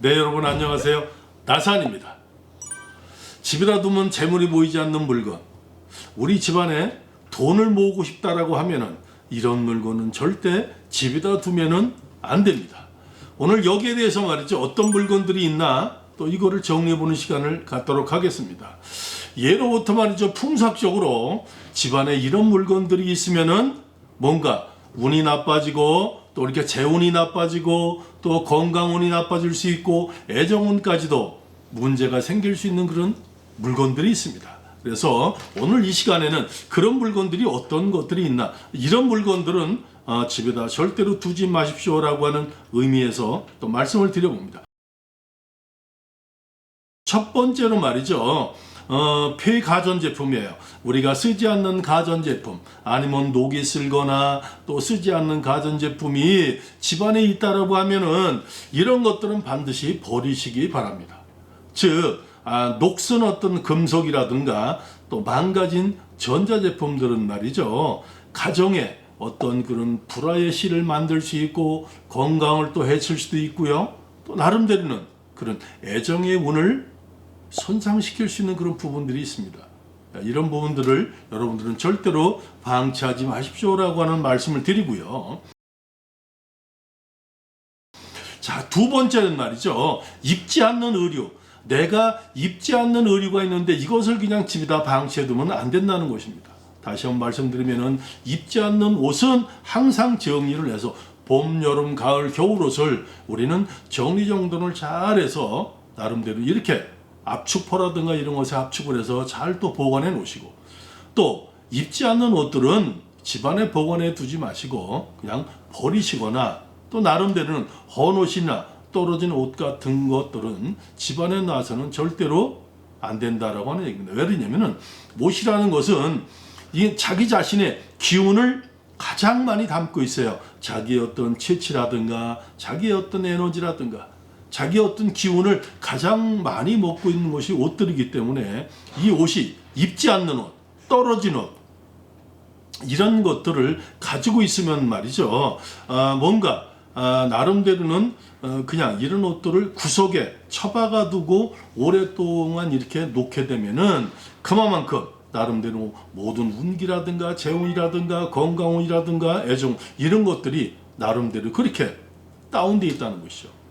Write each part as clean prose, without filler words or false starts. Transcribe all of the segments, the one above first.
네, 여러분 안녕하세요. 나산입니다. 집에다 두면 재물이 보이지 않는 물건. 우리 집안에 돈을 모으고 싶다라고 하면은 이런 물건은 절대 집에다 두면은 안 됩니다. 오늘 여기에 대해서 말이죠. 어떤 물건들이 있나 또 이거를 정리해보는 시간을 갖도록 하겠습니다. 예로부터 말이죠. 풍속적으로 집안에 이런 물건들이 있으면은 뭔가 운이 나빠지고 또 이렇게 재운이 나빠지고 또 건강운이 나빠질 수 있고 애정운까지도 문제가 생길 수 있는 그런 물건들이 있습니다. 그래서 오늘 이 시간에는 그런 물건들이 어떤 것들이 있나, 이런 물건들은 집에다 절대로 두지 마십시오라고 하는 의미에서 또 말씀을 드려봅니다. 첫 번째로 말이죠. 폐가전제품이에요. 우리가 쓰지 않는 가전제품 아니면 녹이 쓸거나 또 쓰지 않는 가전제품이 집안에 있다라고 하면은 이런 것들은 반드시 버리시기 바랍니다. 즉 녹슨 어떤 금속이라든가 또 망가진 전자제품들은 말이죠. 가정에 어떤 그런 불화의 씨를 만들 수 있고 건강을 또 해칠 수도 있고요. 또 나름대로는 그런 애정의 운을 손상시킬 수 있는 그런 부분들이 있습니다. 이런 부분들을 여러분들은 절대로 방치하지 마십시오라고 하는 말씀을 드리고요. 자, 두 번째는 말이죠. 입지 않는 의류. 내가 입지 않는 의류가 있는데 이것을 그냥 집에다 방치해두면 안 된다는 것입니다. 다시 한번 말씀드리면은 입지 않는 옷은 항상 정리를 해서 봄, 여름, 가을, 겨울 옷을 우리는 정리정돈을 잘해서 나름대로 이렇게 압축포라든가 이런 것에 압축을 해서 잘 또 보관해 놓으시고, 또 입지 않는 옷들은 집안에 보관해 두지 마시고 그냥 버리시거나 또 나름대로는 헌옷이나 떨어진 옷 같은 것들은 집안에 놔서는 절대로 안 된다라고 하는 얘기입니다. 왜냐면은 옷이라는 것은 이 자기 자신의 기운을 가장 많이 담고 있어요. 자기의 어떤 체치라든가 자기의 어떤 에너지라든가 자기 어떤 기운을 가장 많이 먹고 있는 것이 옷들이기 때문에 이 옷이 입지 않는 옷, 떨어진 옷, 이런 것들을 가지고 있으면 말이죠. 뭔가 나름대로는 그냥 이런 옷들을 구석에 처박아 두고 오랫동안 이렇게 놓게 되면은 그만큼 나름대로 모든 운기라든가 재운이라든가 건강운이라든가 애정 이런 것들이 나름대로 그렇게 다운되어 있다는 것이죠.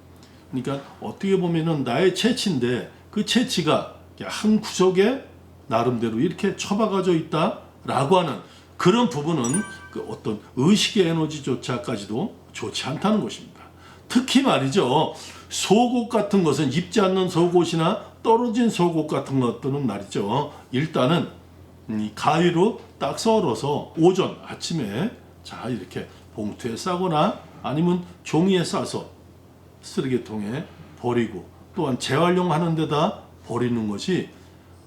그러니까 어떻게 보면은 나의 체치인데 그 체치가 한 구석에 나름대로 이렇게 처박아져 있다라고 하는 그런 부분은 그 어떤 의식의 에너지조차까지도 좋지 않다는 것입니다. 특히 말이죠. 속옷 같은 것은 입지 않는 속옷이나 떨어진 속옷 같은 것들은 말이죠. 일단은 가위로 딱 썰어서 오전 아침에 자 이렇게 봉투에 싸거나 아니면 종이에 싸서 쓰레기통에 버리고 또한 재활용하는 데다 버리는 것이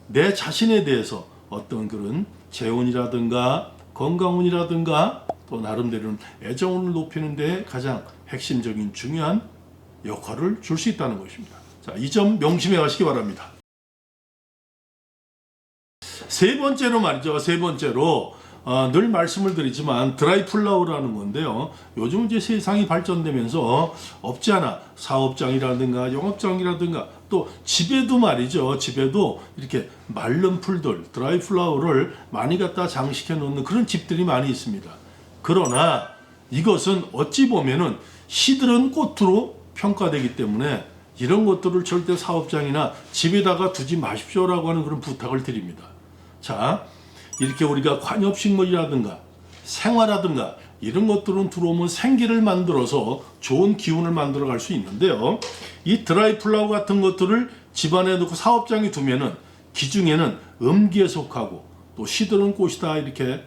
내 자신에 대해서 어떤 그런 재운이라든가 건강운이라든가 또 나름대로는 애정운을 높이는 데 가장 핵심적인 중요한 역할을 줄 수 있다는 것입니다. 자, 이 점 명심해 가시기 바랍니다. 세 번째로 말이죠. 세 번째로 늘 말씀을 드리지만 드라이 플라워라는 건데요. 요즘 이제 세상이 발전되면서 없지 않아 사업장이라든가 영업장이라든가 또 집에도 말이죠. 집에도 이렇게 마른 풀들, 드라이 플라워를 많이 갖다 장식해 놓는 그런 집들이 많이 있습니다. 그러나 이것은 어찌 보면은 시들은 꽃으로 평가되기 때문에 이런 것들을 절대 사업장이나 집에다가 두지 마십시오라고 하는 그런 부탁을 드립니다. 자, 이렇게 우리가 관엽식물이라든가 생화라든가 이런 것들은 들어오면 생기를 만들어서 좋은 기운을 만들어 갈 수 있는데요. 이 드라이 플라워 같은 것들을 집안에 놓고 사업장에 두면은 기중에는 음기에 속하고 또 시드는 꽃이다 이렇게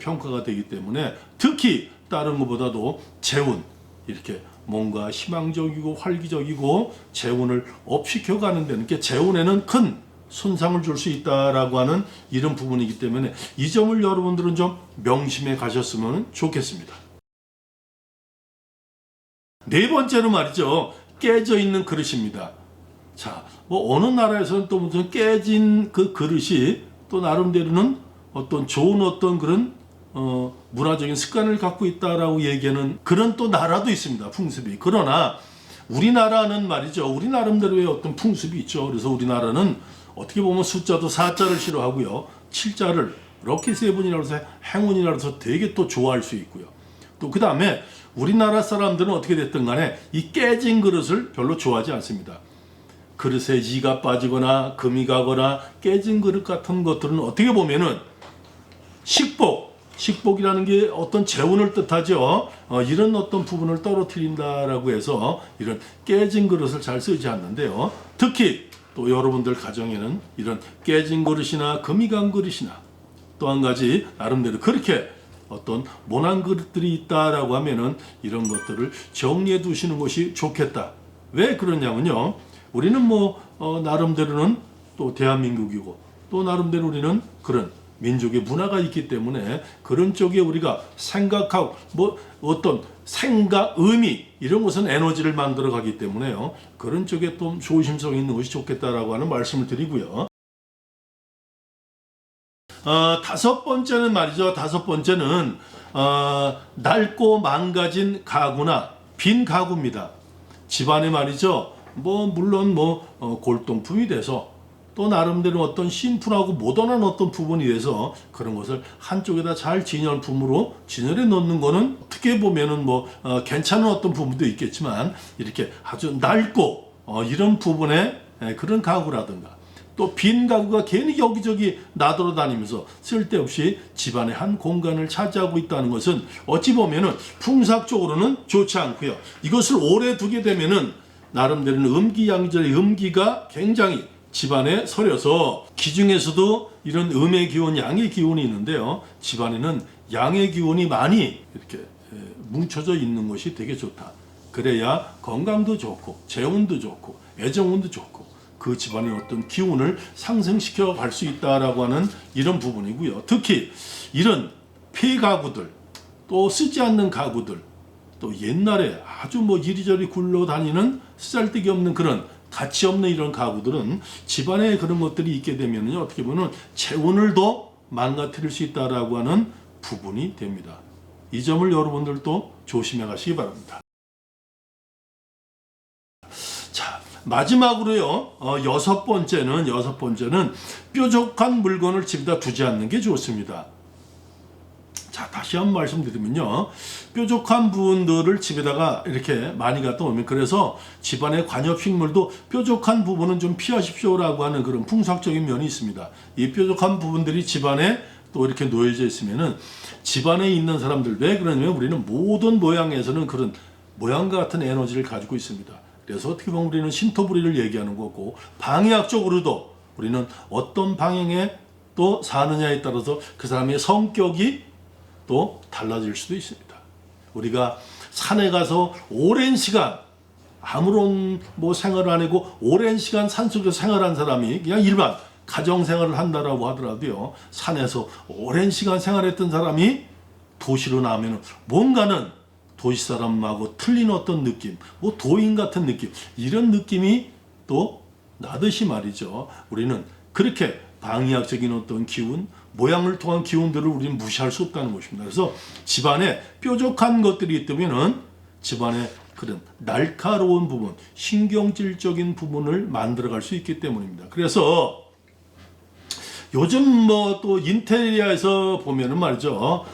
평가가 되기 때문에 특히 다른 것보다도 재운 이렇게 뭔가 희망적이고 활기적이고 재운을 업시켜 가는 데는 이렇게 재운에는 큰 손상을 줄 수 있다라고 하는 이런 부분이기 때문에 이 점을 여러분들은 좀 명심해 가셨으면 좋겠습니다. 네 번째로 말이죠. 깨져 있는 그릇입니다. 자, 뭐 어느 나라에서는 또 무슨 깨진 그 그릇이 또 나름대로는 어떤 좋은 어떤 그런 문화적인 습관을 갖고 있다라고 얘기하는 그런 또 나라도 있습니다. 풍습이. 그러나 우리나라는 말이죠. 우리 나름대로의 어떤 풍습이 있죠. 그래서 우리나라는 어떻게 보면 숫자도 4자를 싫어하고요. 7자를 럭키 세븐이라고 해서 행운이라고 해서 되게 또 좋아할 수 있고요. 또 그 다음에 우리나라 사람들은 어떻게 됐든 간에 이 깨진 그릇을 별로 좋아하지 않습니다. 그릇에 이가 빠지거나 금이 가거나 깨진 그릇 같은 것들은 어떻게 보면은 식복이라는 게 어떤 재운을 뜻하죠. 이런 어떤 부분을 떨어뜨린다라고 해서 이런 깨진 그릇을 잘 쓰지 않는데요. 특히 또 여러분들 가정에는 이런 깨진 그릇이나 금이 간 그릇이나 또 한 가지 나름대로 그렇게 어떤 모난 그릇들이 있다라고 하면은 이런 것들을 정리해 두시는 것이 좋겠다. 왜 그러냐면요. 우리는 나름대로는 또 대한민국이고 또 나름대로 우리는 그런 민족의 문화가 있기 때문에 그런 쪽에 우리가 생각하고 어떤 생각, 의미 이런 것은 에너지를 만들어 가기 때문에요. 그런 쪽에 좀 조심성 있는 것이 좋겠다라고 하는 말씀을 드리고요. 다섯 번째는 말이죠. 다섯 번째는 낡고 망가진 가구나 빈 가구입니다. 집안에 말이죠. 물론 골동품이 돼서 또 나름대로 어떤 심플하고 모던한 어떤 부분이 돼서 그런 것을 한쪽에다 잘 진열품으로 진열해 놓는 거는 어떻게 보면은 괜찮은 어떤 부분도 있겠지만 이렇게 아주 낡고 이런 부분에 그런 가구라든가 또 빈 가구가 괜히 여기저기 나돌아다니면서 쓸데없이 집안의 한 공간을 차지하고 있다는 것은 어찌 보면은 풍습적으로는 좋지 않고요. 이것을 오래 두게 되면은 나름대로는 음기양절의 음기가 굉장히 집안에 서려서 기중에서도 이런 음의 기운, 양의 기운이 있는데요. 집안에는 양의 기운이 많이 이렇게 뭉쳐져 있는 것이 되게 좋다. 그래야 건강도 좋고 재운도 좋고 애정운도 좋고 그 집안의 어떤 기운을 상승시켜 갈 수 있다라고 하는 이런 부분이고요. 특히 이런 폐가구들 또 쓰지 않는 가구들 또 옛날에 아주 이리저리 굴러다니는 쓰잘데기 없는 그런 가치 없는 이런 가구들은 집안에 그런 것들이 있게 되면요 어떻게 보면 재운을 더 망가뜨릴 수 있다라고 하는 부분이 됩니다. 이 점을 여러분들도 조심해 가시기 바랍니다. 자, 마지막으로요 여섯 번째는 뾰족한 물건을 집에다 두지 않는 게 좋습니다. 자, 다시 한번 말씀드리면요. 뾰족한 부분들을 집에다가 이렇게 많이 갖다 오면 그래서 집안의 관엽식물도 뾰족한 부분은 좀 피하십시오라고 하는 그런 풍수학적인 면이 있습니다. 이 뾰족한 부분들이 집안에 또 이렇게 놓여져 있으면은 집안에 있는 사람들 왜 그러냐면 우리는 모든 모양에서는 그런 모양과 같은 에너지를 가지고 있습니다. 그래서 어떻게 보면 우리는 신토부리를 얘기하는 거고 방향적으로도 우리는 어떤 방향에 또 사느냐에 따라서 그 사람의 성격이 또 달라질 수도 있습니다. 우리가 산에 가서 오랜 시간 아무런 생활을 안 하고 오랜 시간 산속에서 생활한 사람이 그냥 일반 가정생활을 한다라고 하더라도요. 산에서 오랜 시간 생활했던 사람이 도시로 나오면 뭔가는 도시 사람하고 틀린 어떤 느낌, 도인 같은 느낌 이런 느낌이 또 나듯이 말이죠. 우리는 그렇게 방위학적인 어떤 기운, 모양을 통한 기운들을 우리는 무시할 수 없다는 것입니다. 그래서 집안에 뾰족한 것들이 있다면은 집안에 그런 날카로운 부분, 신경질적인 부분을 만들어갈 수 있기 때문입니다. 그래서 요즘 또 인테리어에서 보면은 말이죠,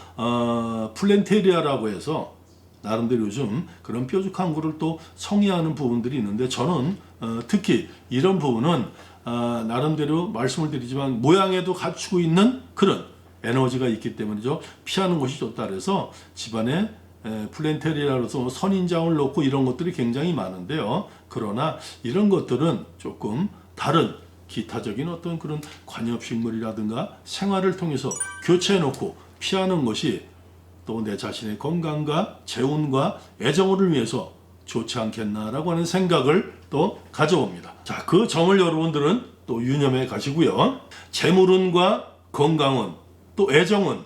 플랜테리아라고 해서 나름대로 요즘 그런 뾰족한 거를 또 성의하는 부분들이 있는데 저는 특히 이런 부분은 나름대로 말씀을 드리지만 모양에도 갖추고 있는 그런 에너지가 있기 때문이죠. 피하는 것이 좋다 그래서 집안에 플랜테리아로서 선인장을 놓고 이런 것들이 굉장히 많은데요. 그러나 이런 것들은 조금 다른 기타적인 어떤 그런 관엽식물이라든가 생활을 통해서 교체해 놓고 피하는 것이 또 내 자신의 건강과 재운과 애정을 위해서 좋지 않겠나라고 하는 생각을 또 가져옵니다. 자, 그 점을 여러분들은 또 유념해 가시고요. 재물운과 건강운, 또 애정운,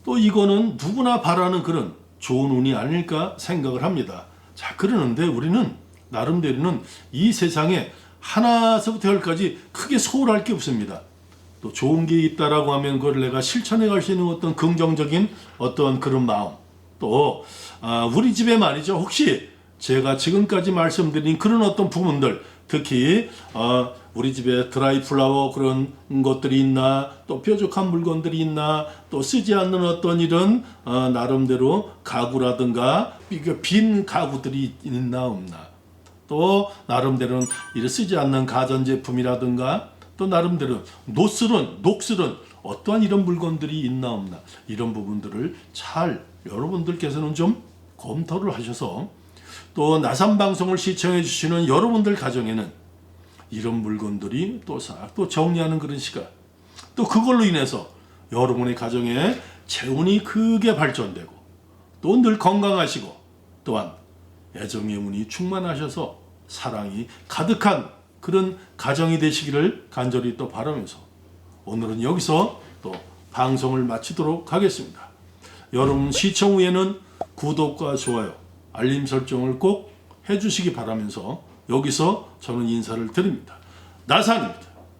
또 이거는 누구나 바라는 그런 좋은 운이 아닐까 생각을 합니다. 자, 그러는데 우리는 나름대로는 이 세상에 하나서부터 열까지 크게 소홀할 게 없습니다. 또 좋은 게 있다라고 하면 그걸 내가 실천해 갈 수 있는 어떤 긍정적인 어떤 그런 마음. 또 우리 집에 말이죠. 혹시 제가 지금까지 말씀드린 그런 어떤 부분들, 특히 우리 집에 드라이 플라워 그런 것들이 있나, 또 뾰족한 물건들이 있나, 또 쓰지 않는 어떤 이런 나름대로 가구라든가 빈 가구들이 있나 없나, 또 나름대로는 이런 쓰지 않는 가전제품이라든가, 또 나름대로 녹슬은 어떠한 이런 물건들이 있나 없나, 이런 부분들을 잘 여러분들께서는 좀 검토를 하셔서, 또 나산 방송을 시청해 주시는 여러분들 가정에는 이런 물건들이 또 싹 또 정리하는 그런 시간, 또 그걸로 인해서 여러분의 가정에 재운이 크게 발전되고, 또 늘 건강하시고, 또한 애정의 운이 충만하셔서 사랑이 가득한 그런 가정이 되시기를 간절히 또 바라면서 오늘은 여기서 또 방송을 마치도록 하겠습니다. 여러분 시청 후에는 구독과 좋아요, 알림 설정을 꼭 해주시기 바라면서 여기서 저는 인사를 드립니다. 나산입니다.